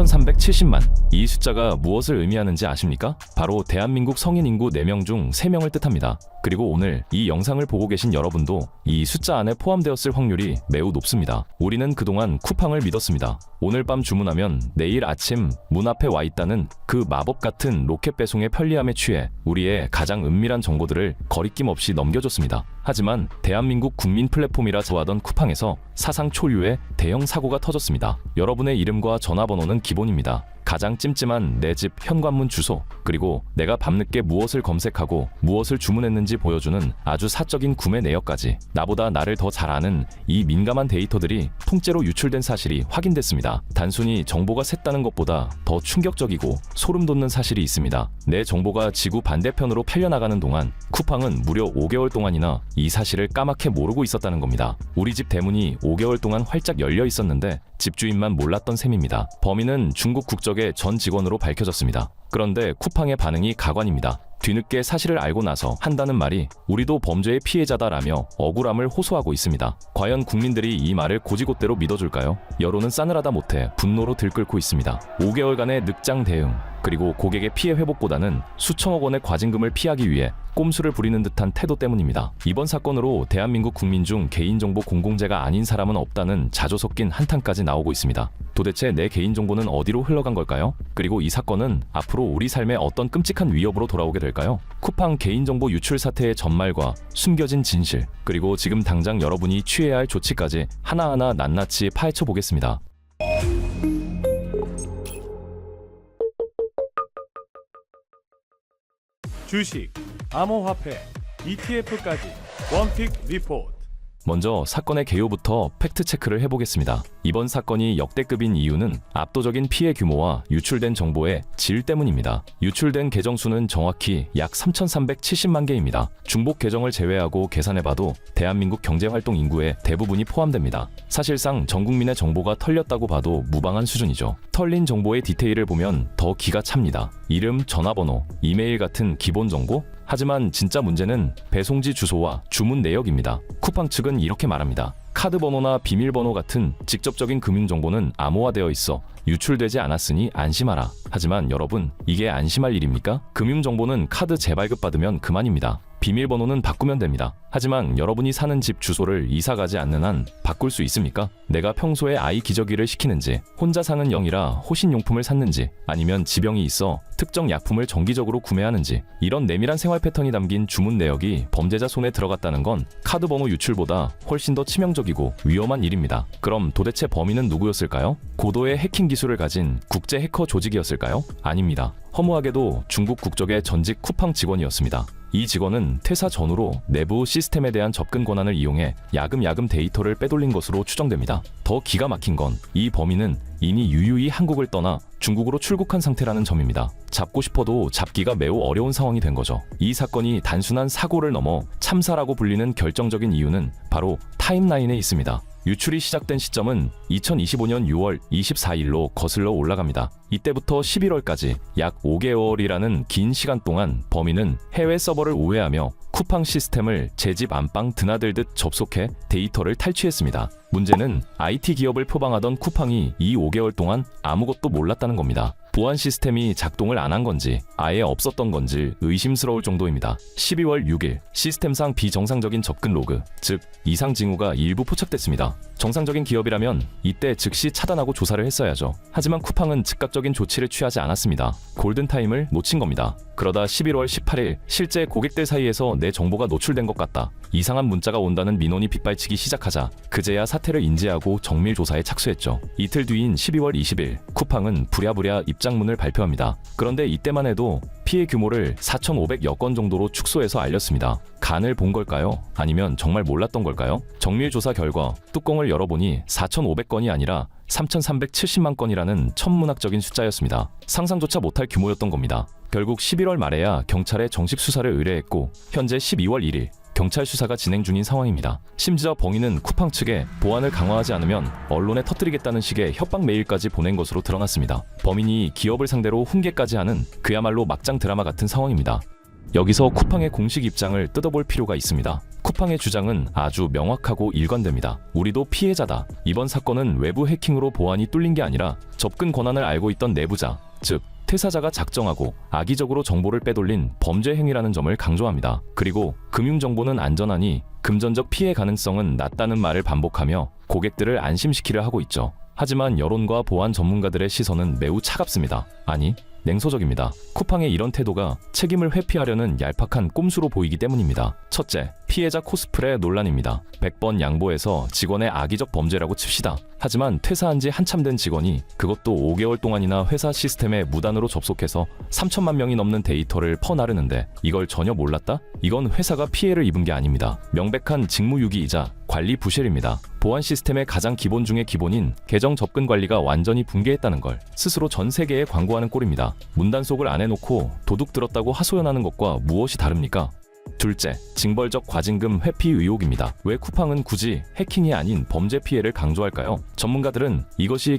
3370만. 이 숫자가 무엇을 의미하는지 아십니까? 바로 대한민국 성인 인구 4명 중 3명을 뜻합니다. 그리고 오늘 이 영상을 보고 계신 여러분도 이 숫자 안에 포함되었을 확률이 매우 높습니다. 우리는 그동안 쿠팡을 믿었습니다. 오늘 밤 주문하면 내일 아침 문 앞에 와 있다는 그 마법 같은 로켓 배송의 편리함에 취해 우리의 가장 은밀한 정보들을 거리낌 없이 넘겨줬습니다. 하지만 대한민국 국민 플랫폼이라 좋아하던 쿠팡에서 사상 초유의 대형 사고가 터졌습니다. 여러분의 이름과 전화번호는 기본입니다. 가장 찜찜한 내 집 현관문 주소, 그리고 내가 밤늦게 무엇을 검색하고 무엇을 주문했는지 보여주는 아주 사적인 구매 내역까지, 나보다 나를 더 잘 아는 이 민감한 데이터들이 통째로 유출된 사실이 확인됐습니다. 단순히 정보가 샜다는 것보다 더 충격적이고 소름 돋는 사실이 있습니다. 내 정보가 지구 반대편으로 팔려나가는 동안 쿠팡은 무려 5개월 동안이나 이 사실을 까맣게 모르고 있었다는 겁니다. 우리 집 대문이 5개월 동안 활짝 열려 있었는데 집주인만 몰랐던 셈입니다. 범인은 중국 국적의 전 직원으로 밝혀졌습니다. 그런데 쿠팡의 반응이 가관입니다. 뒤늦게 사실을 알고 나서 한다는 말이 우리도 범죄의 피해자다라며 억울함을 호소하고 있습니다. 과연 국민들이 이 말을 고지곳대로 믿어줄까요? 여론은 싸늘하다 못해 분노로 들끓고 있습니다. 5개월간의 늑장 대응, 그리고 고객의 피해 회복보다는 수천억 원의 과징금을 피하기 위해 꼼수를 부리는 듯한 태도 때문입니다. 이번 사건으로 대한민국 국민 중 개인정보 공공재가 아닌 사람은 없다는 자조 섞인 한탄까지 나오고 있습니다. 도대체 내 개인정보는 어디로 흘러간 걸까요? 그리고 이 사건은 앞으로 우리 삶에 어떤 끔찍한 위협으로 돌아오게 될까요? 쿠팡 개인정보 유출 사태의 전말과 숨겨진 진실, 그리고 지금 당장 여러분이 취해야 할 조치까지 하나하나 낱낱이 파헤쳐 보겠습니다. 주식, 암호화폐, ETF까지 원픽 리포트. 먼저 사건의 개요부터 팩트체크를 해보겠습니다. 이번 사건이 역대급인 이유는 압도적인 피해 규모와 유출된 정보의 질 때문입니다. 유출된 계정 수는 정확히 약 3,370만 개입니다. 중복 계정을 제외하고 계산해봐도 대한민국 경제활동 인구의 대부분이 포함됩니다. 사실상 전 국민의 정보가 털렸다고 봐도 무방한 수준이죠. 털린 정보의 디테일을 보면 더 기가 찹니다. 이름, 전화번호, 이메일 같은 기본 정보? 하지만 진짜 문제는 배송지 주소와 주문 내역입니다. 쿠팡 측은 이렇게 말합니다. 카드 번호나 비밀번호 같은 직접적인 금융정보는 암호화되어 있어 유출되지 않았으니 안심하라. 하지만 여러분, 이게 안심할 일입니까? 금융정보는 카드 재발급받으면 그만입니다. 비밀번호는 바꾸면 됩니다. 하지만 여러분이 사는 집 주소를 이사 가지 않는 한 바꿀 수 있습니까? 내가 평소에 아이 기저귀를 시키는지, 혼자 사는 영이라 호신용품을 샀는지, 아니면 지병이 있어 특정 약품을 정기적으로 구매하는지, 이런 내밀한 생활 패턴이 담긴 주문 내역이 범죄자 손에 들어갔다는 건 카드 번호 유출보다 훨씬 더 치명적이고 위험한 일입니다. 그럼 도대체 범인은 누구였을까요? 고도의 해킹 기술을 가진 국제 해커 조직이었을까요? 아닙니다. 허무하게도 중국 국적의 전직 쿠팡 직원이었습니다. 이 직원은 퇴사 전후로 내부 시스템에 대한 접근 권한을 이용해 야금야금 데이터를 빼돌린 것으로 추정됩니다. 더 기가 막힌 건 이 범인은 이미 유유히 한국을 떠나 중국으로 출국한 상태라는 점입니다. 잡고 싶어도 잡기가 매우 어려운 상황이 된 거죠. 이 사건이 단순한 사고를 넘어 참사라고 불리는 결정적인 이유는 바로 타임라인에 있습니다. 유출이 시작된 시점은 2025년 6월 24일로 거슬러 올라갑니다. 이때부터 11월까지 약 5개월이라는 긴 시간 동안 범인은 해외 서버를 우회하며 쿠팡 시스템을 제 집 안방 드나들듯 접속해 데이터를 탈취했습니다. 문제는 IT 기업을 표방하던 쿠팡이 이 5개월 동안 아무것도 몰랐다는 겁니다. 보안 시스템이 작동을 안 한 건지 아예 없었던 건지 의심스러울 정도입니다. 12월 6일 시스템상 비정상적인 접근 로그, 즉 이상 징후가 일부 포착됐습니다. 정상적인 기업이라면 이때 즉시 차단하고 조사를 했어야죠. 하지만 쿠팡은 즉각적인 조치를 취하지 않았습니다. 골든타임을 놓친 겁니다. 그러다 11월 18일 실제 고객들 사이에서 내 정보가 노출된 것 같다, 이상한 문자가 온다는 민원이 빗발치기 시작하자 그제야 사태를 인지하고 정밀 조사에 착수했죠. 이틀 뒤인 12월 20일 쿠팡은 부랴부랴 입장문을 발표합니다. 그런데 이때만 해도 피해 규모를 4,500여 건 정도로 축소해서 알렸습니다. 간을 본 걸까요? 아니면 정말 몰랐던 걸까요? 정밀 조사 결과 뚜껑을 열어보니 4,500건이 아니라 3,370만 건이라는 천문학적인 숫자였습니다. 상상조차 못할 규모였던 겁니다. 결국 11월 말에야 경찰에 정식 수사를 의뢰했고 현재 12월 1일 경찰 수사가 진행 중인 상황입니다. 심지어 범인은 쿠팡 측에 보안을 강화하지 않으면 언론에 터뜨리겠다는 식의 협박 메일까지 보낸 것으로 드러났습니다. 범인이 기업을 상대로 훈계까지 하는 그야말로 막장 드라마 같은 상황입니다. 여기서 쿠팡의 공식 입장을 뜯어볼 필요가 있습니다. 쿠팡의 주장은 아주 명확하고 일관됩니다. 우리도 피해자다. 이번 사건은 외부 해킹으로 보안이 뚫린 게 아니라 접근 권한을 알고 있던 내부자, 즉 퇴사자가 작정하고 악의적으로 정보를 빼돌린 범죄 행위라는 점을 강조합니다. 그리고 금융정보는 안전하니 금전적 피해 가능성은 낮다는 말을 반복하며 고객들을 안심시키려 하고 있죠. 하지만 여론과 보안 전문가들의 시선은 매우 차갑습니다. 아니, 냉소적입니다. 쿠팡의 이런 태도가 책임을 회피하려는 얄팍한 꼼수로 보이기 때문입니다. 첫째, 피해자 코스프레 논란입니다. 100번 양보해서 직원의 악의적 범죄라고 칩시다. 하지만 퇴사한 지 한참 된 직원이 그것도 5개월 동안이나 회사 시스템에 무단으로 접속해서 3천만 명이 넘는 데이터를 퍼나르는데 이걸 전혀 몰랐다? 이건 회사가 피해를 입은 게 아닙니다. 명백한 직무유기이자 관리 부실입니다. 보안 시스템의 가장 기본 중의 기본인 계정 접근 관리가 완전히 붕괴했다는 걸 스스로 전 세계에 광고하는 꼴입니다. 문단속을 안 해놓고 도둑 들었다고 하소연하는 것과 무엇이 다릅니까? 둘째, 징벌적 과징금 회피 의혹입니다. 왜 쿠팡은 굳이 해킹이 아닌 범죄 피해를 강조할까요? 전문가들은 이것이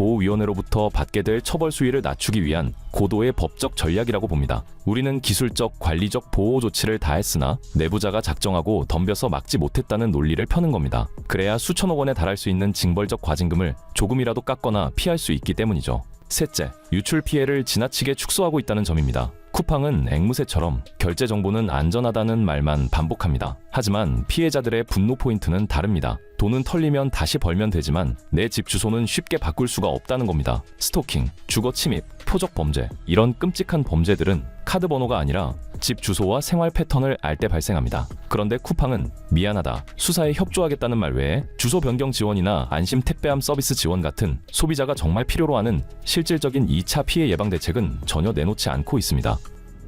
개인정보보호위원회로부터 받게 될 처벌 수위를 낮추기 위한 고도의 법적 전략이라고 봅니다. 우리는 기술적, 관리적 보호 조치를 다했으나 내부자가 작정하고 덤벼서 막지 못했다는 논리를 펴는 겁니다. 그래야 수천억 원에 달할 수 있는 징벌적 과징금을 조금이라도 깎거나 피할 수 있기 때문이죠. 셋째, 유출 피해를 지나치게 축소하고 있다는 점입니다. 쿠팡은 앵무새처럼 결제 정보는 안전하다는 말만 반복합니다. 하지만 피해자들의 분노 포인트는 다릅니다. 돈은 털리면 다시 벌면 되지만 내 집 주소는 쉽게 바꿀 수가 없다는 겁니다. 스토킹, 주거 침입, 표적 범죄, 이런 끔찍한 범죄들은 카드 번호가 아니라 집 주소와 생활 패턴을 알 때 발생합니다. 그런데 쿠팡은 미안하다, 수사에 협조하겠다는 말 외에 주소 변경 지원이나 안심 택배함 서비스 지원 같은 소비자가 정말 필요로 하는 실질적인 2차 피해 예방 대책은 전혀 내놓지 않고 있습니다.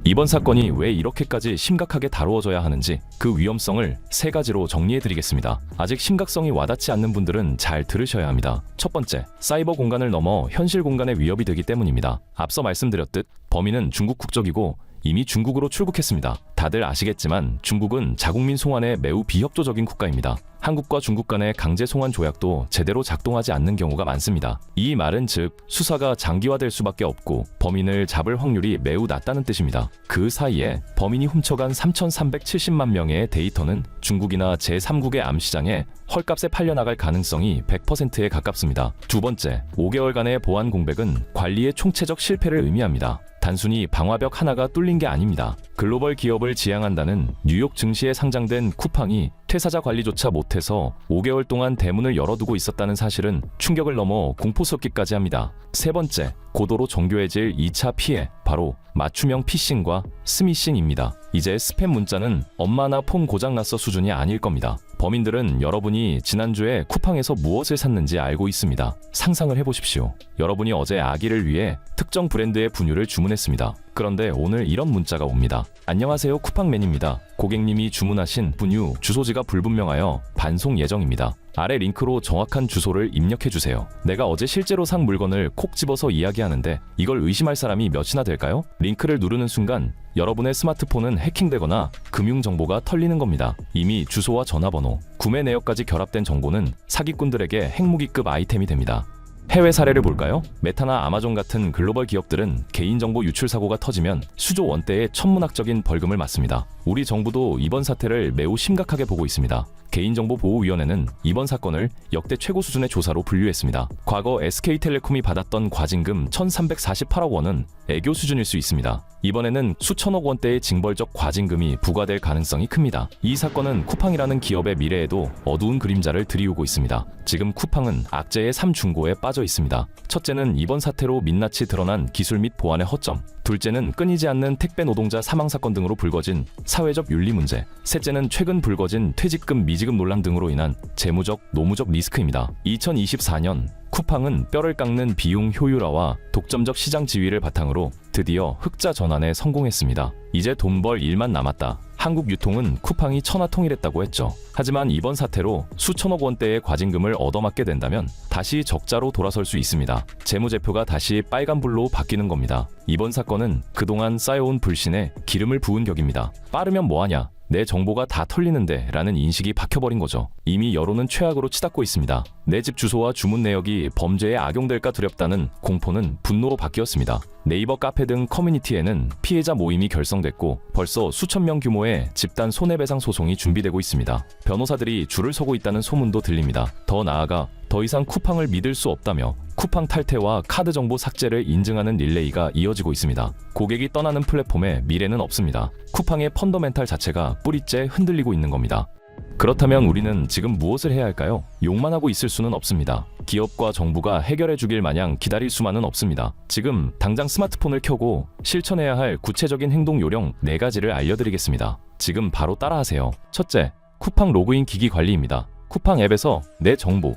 이번 사건이 왜 이렇게까지 심각하게 다루어져야 하는지 그 위험성을 세 가지로 정리해드리겠습니다. 아직 심각성이 와닿지 않는 분들은 잘 들으셔야 합니다. 첫 번째, 사이버 공간을 넘어 현실 공간에 위협이 되기 때문입니다. 앞서 말씀드렸듯 범인은 중국 국적이고 이미 중국으로 출국했습니다. 다들 아시겠지만 중국은 자국민 송환에 매우 비협조적인 국가입니다. 한국과 중국 간의 강제 송환 조약도 제대로 작동하지 않는 경우가 많습니다. 이 말은 즉 수사가 장기화될 수밖에 없고 범인을 잡을 확률이 매우 낮다는 뜻입니다. 그 사이에 범인이 훔쳐간 3,370만 명의 데이터는 중국이나 제3국의 암시장에 헐값에 팔려나갈 가능성이 100%에 가깝습니다. 두 번째, 5개월간의 보안 공백은 관리의 총체적 실패를 의미합니다. 단순히 방화벽 하나가 뚫린 게 아닙니다. 글로벌 기업을 지향한다는 뉴욕 증시에 상장된 쿠팡이 퇴사자 관리조차 못해서 5개월 동안 대문을 열어두고 있었다는 사실은 충격을 넘어 공포스럽기까지 합니다. 세 번째, 고도로 정교해질 2차 피해, 바로 맞춤형 피싱과 스미싱입니다. 이제 스팸 문자는 엄마나 폰 고장났어 수준이 아닐 겁니다. 범인들은 여러분이 지난주에 쿠팡에서 무엇을 샀는지 알고 있습니다. 상상을 해보십시오. 여러분이 어제 아기를 위해 특정 브랜드의 분유를 주문했습니다. 그런데 오늘 이런 문자가 옵니다. 안녕하세요, 쿠팡맨입니다. 고객님이 주문하신 분유 주소지가 불분명하여 반송 예정입니다. 아래 링크로 정확한 주소를 입력해주세요. 내가 어제 실제로 산 물건을 콕 집어서 이야기하는데 이걸 의심할 사람이 몇이나 될까요? 링크를 누르는 순간 여러분의 스마트폰은 해킹되거나 금융정보가 털리는 겁니다. 이미 주소와 전화번호, 구매 내역까지 결합된 정보는 사기꾼들에게 핵무기급 아이템이 됩니다. 해외 사례를 볼까요? 메타나 아마존 같은 글로벌 기업들은 개인정보 유출 사고가 터지면 수조 원대의 천문학적인 벌금을 맞습니다. 우리 정부도 이번 사태를 매우 심각하게 보고 있습니다. 개인정보보호위원회는 이번 사건을 역대 최고 수준의 조사로 분류했습니다. 과거 SK텔레콤이 받았던 과징금 1,348억 원은 애교 수준일 수 있습니다. 이번에는 수천억 원대의 징벌적 과징금이 부과될 가능성이 큽니다. 이 사건은 쿠팡이라는 기업의 미래에도 어두운 그림자를 들이우고 있습니다. 지금 쿠팡은 악재의 3중고에 빠져 있습니다. 첫째는 이번 사태로 민낯이 드러난 기술 및 보안의 허점, 둘째는 끊이지 않는 택배 노동자 사망 사건 등으로 불거진 사회적 윤리 문제, 셋째는 최근 불거진 퇴직금 미지급 논란 등으로 인한 재무적, 노무적 리스크입니다. 2024년 쿠팡은 뼈를 깎는 비용 효율화와 독점적 시장 지위를 바탕으로 드디어 흑자 전환에 성공했습니다. 이제 돈 벌 일만 남았다. 한국 유통은 쿠팡이 천하통일했다고 했죠. 하지만 이번 사태로 수천억 원대의 과징금을 얻어맞게 된다면 다시 적자로 돌아설 수 있습니다. 재무제표가 다시 빨간불로 바뀌는 겁니다. 이번 사건은 그동안 쌓여온 불신에 기름을 부은 격입니다. 빠르면 뭐하냐? 내 정보가 다 털리는데 라는 인식이 박혀버린 거죠. 이미 여론은 최악으로 치닫고 있습니다. 내 집 주소와 주문 내역이 범죄에 악용될까 두렵다는 공포는 분노로 바뀌었습니다. 네이버 카페 등 커뮤니티에는 피해자 모임이 결성됐고 벌써 수천 명 규모의 집단 손해배상 소송이 준비되고 있습니다. 변호사들이 줄을 서고 있다는 소문도 들립니다. 더 나아가 더 이상 쿠팡을 믿을 수 없다며 쿠팡 탈퇴와 카드 정보 삭제를 인증하는 릴레이가 이어지고 있습니다. 고객이 떠나는 플랫폼에 미래는 없습니다. 쿠팡의 펀더멘탈 자체가 뿌리째 흔들리고 있는 겁니다. 그렇다면 우리는 지금 무엇을 해야 할까요? 욕만 하고 있을 수는 없습니다. 기업과 정부가 해결해 주길 마냥 기다릴 수만은 없습니다. 지금 당장 스마트폰을 켜고 실천해야 할 구체적인 행동 요령 4가지를 알려드리겠습니다. 지금 바로 따라하세요. 첫째, 쿠팡 로그인 기기 관리입니다. 쿠팡 앱에서 내 정보,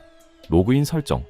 로그인 설정,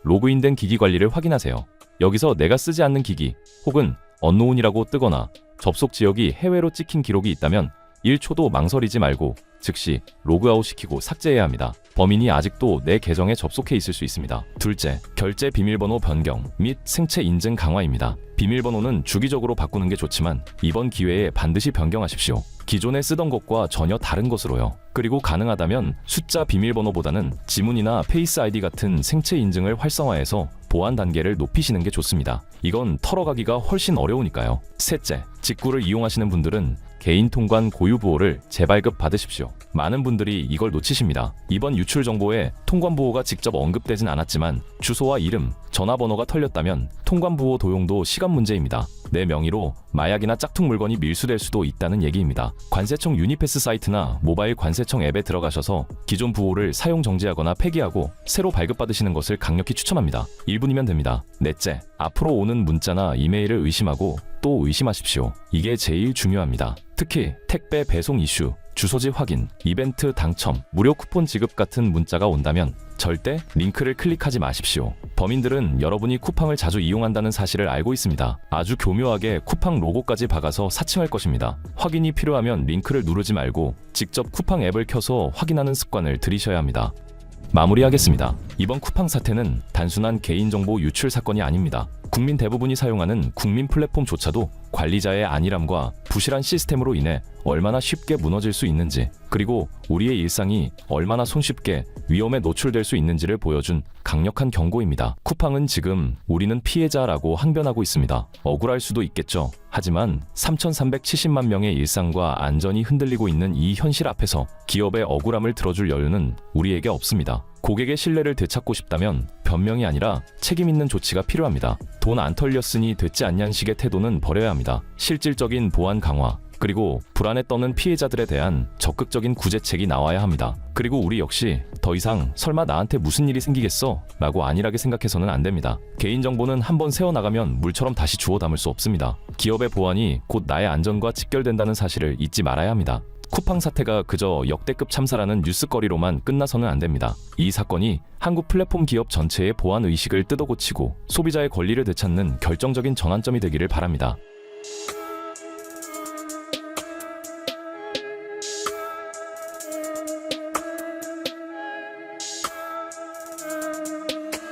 로그인된 기기 관리를 확인하세요. 여기서 내가 쓰지 않는 기기 혹은 언노운이라고 뜨거나 접속 지역이 해외로 찍힌 기록이 있다면 1초도 망설이지 말고 즉시 로그아웃 시키고 삭제해야 합니다. 범인이 아직도 내 계정에 접속해 있을 수 있습니다. 둘째, 결제 비밀번호 변경 및 생체 인증 강화입니다. 비밀번호는 주기적으로 바꾸는 게 좋지만 이번 기회에 반드시 변경하십시오. 기존에 쓰던 것과 전혀 다른 것으로요. 그리고 가능하다면 숫자 비밀번호보다는 지문이나 페이스 아이디 같은 생체 인증을 활성화해서 보안 단계를 높이시는 게 좋습니다. 이건 털어가기가 훨씬 어려우니까요. 셋째, 직구를 이용하시는 분들은 개인 통관 고유 보호를 재발급 받으십시오. 많은 분들이 이걸 놓치십니다. 이번 유출 정보에 통관 보호가 직접 언급되진 않았지만 주소와 이름, 전화번호가 털렸다면 통관 보호 도용도 시간 문제입니다. 내 명의로 마약이나 짝퉁 물건이 밀수될 수도 있다는 얘기입니다. 관세청 유니패스 사이트나 모바일 관세청 앱에 들어가셔서 기존 부호를 사용 정지하거나 폐기하고 새로 발급받으시는 것을 강력히 추천합니다. 1분이면 됩니다. 넷째, 앞으로 오는 문자나 이메일을 의심하고 또 의심하십시오. 이게 제일 중요합니다. 특히 택배 배송 이슈, 주소지 확인, 이벤트 당첨, 무료 쿠폰 지급 같은 문자가 온다면 절대 링크를 클릭하지 마십시오. 범인들은 여러분이 쿠팡을 자주 이용한다는 사실을 알고 있습니다. 아주 교묘하게 쿠팡 로고까지 박아서 사칭할 것입니다. 확인이 필요하면 링크를 누르지 말고 직접 쿠팡 앱을 켜서 확인하는 습관을 들이셔야 합니다. 마무리하겠습니다. 이번 쿠팡 사태는 단순한 개인정보 유출 사건이 아닙니다. 국민 대부분이 사용하는 국민 플랫폼조차도 관리자의 안일함과 부실한 시스템으로 인해 얼마나 쉽게 무너질 수 있는지, 그리고 우리의 일상이 얼마나 손쉽게 위험에 노출될 수 있는지를 보여준 강력한 경고입니다. 쿠팡은 지금 우리는 피해자라고 항변하고 있습니다. 억울할 수도 있겠죠. 하지만 3,370만 명의 일상과 안전이 흔들리고 있는 이 현실 앞에서 기업의 억울함을 들어줄 여유는 우리에게 없습니다. 고객의 신뢰를 되찾고 싶다면 변명이 아니라 책임 있는 조치가 필요합니다. 돈 안 털렸으니 됐지 않냐는 식의 태도는 버려야 합니다. 실질적인 보안 강화, 그리고 불안에 떠는 피해자들에 대한 적극적인 구제책이 나와야 합니다. 그리고 우리 역시 더 이상 설마 나한테 무슨 일이 생기겠어? 라고 안일하게 생각해서는 안 됩니다. 개인정보는 한번 세워나가면 물처럼 다시 주워 담을 수 없습니다. 기업의 보안이 곧 나의 안전과 직결된다는 사실을 잊지 말아야 합니다. 쿠팡 사태가 그저 역대급 참사라는 뉴스거리로만 끝나서는 안 됩니다. 이 사건이 한국 플랫폼 기업 전체의 보안 의식을 뜯어고치고 소비자의 권리를 되찾는 결정적인 전환점이 되기를 바랍니다.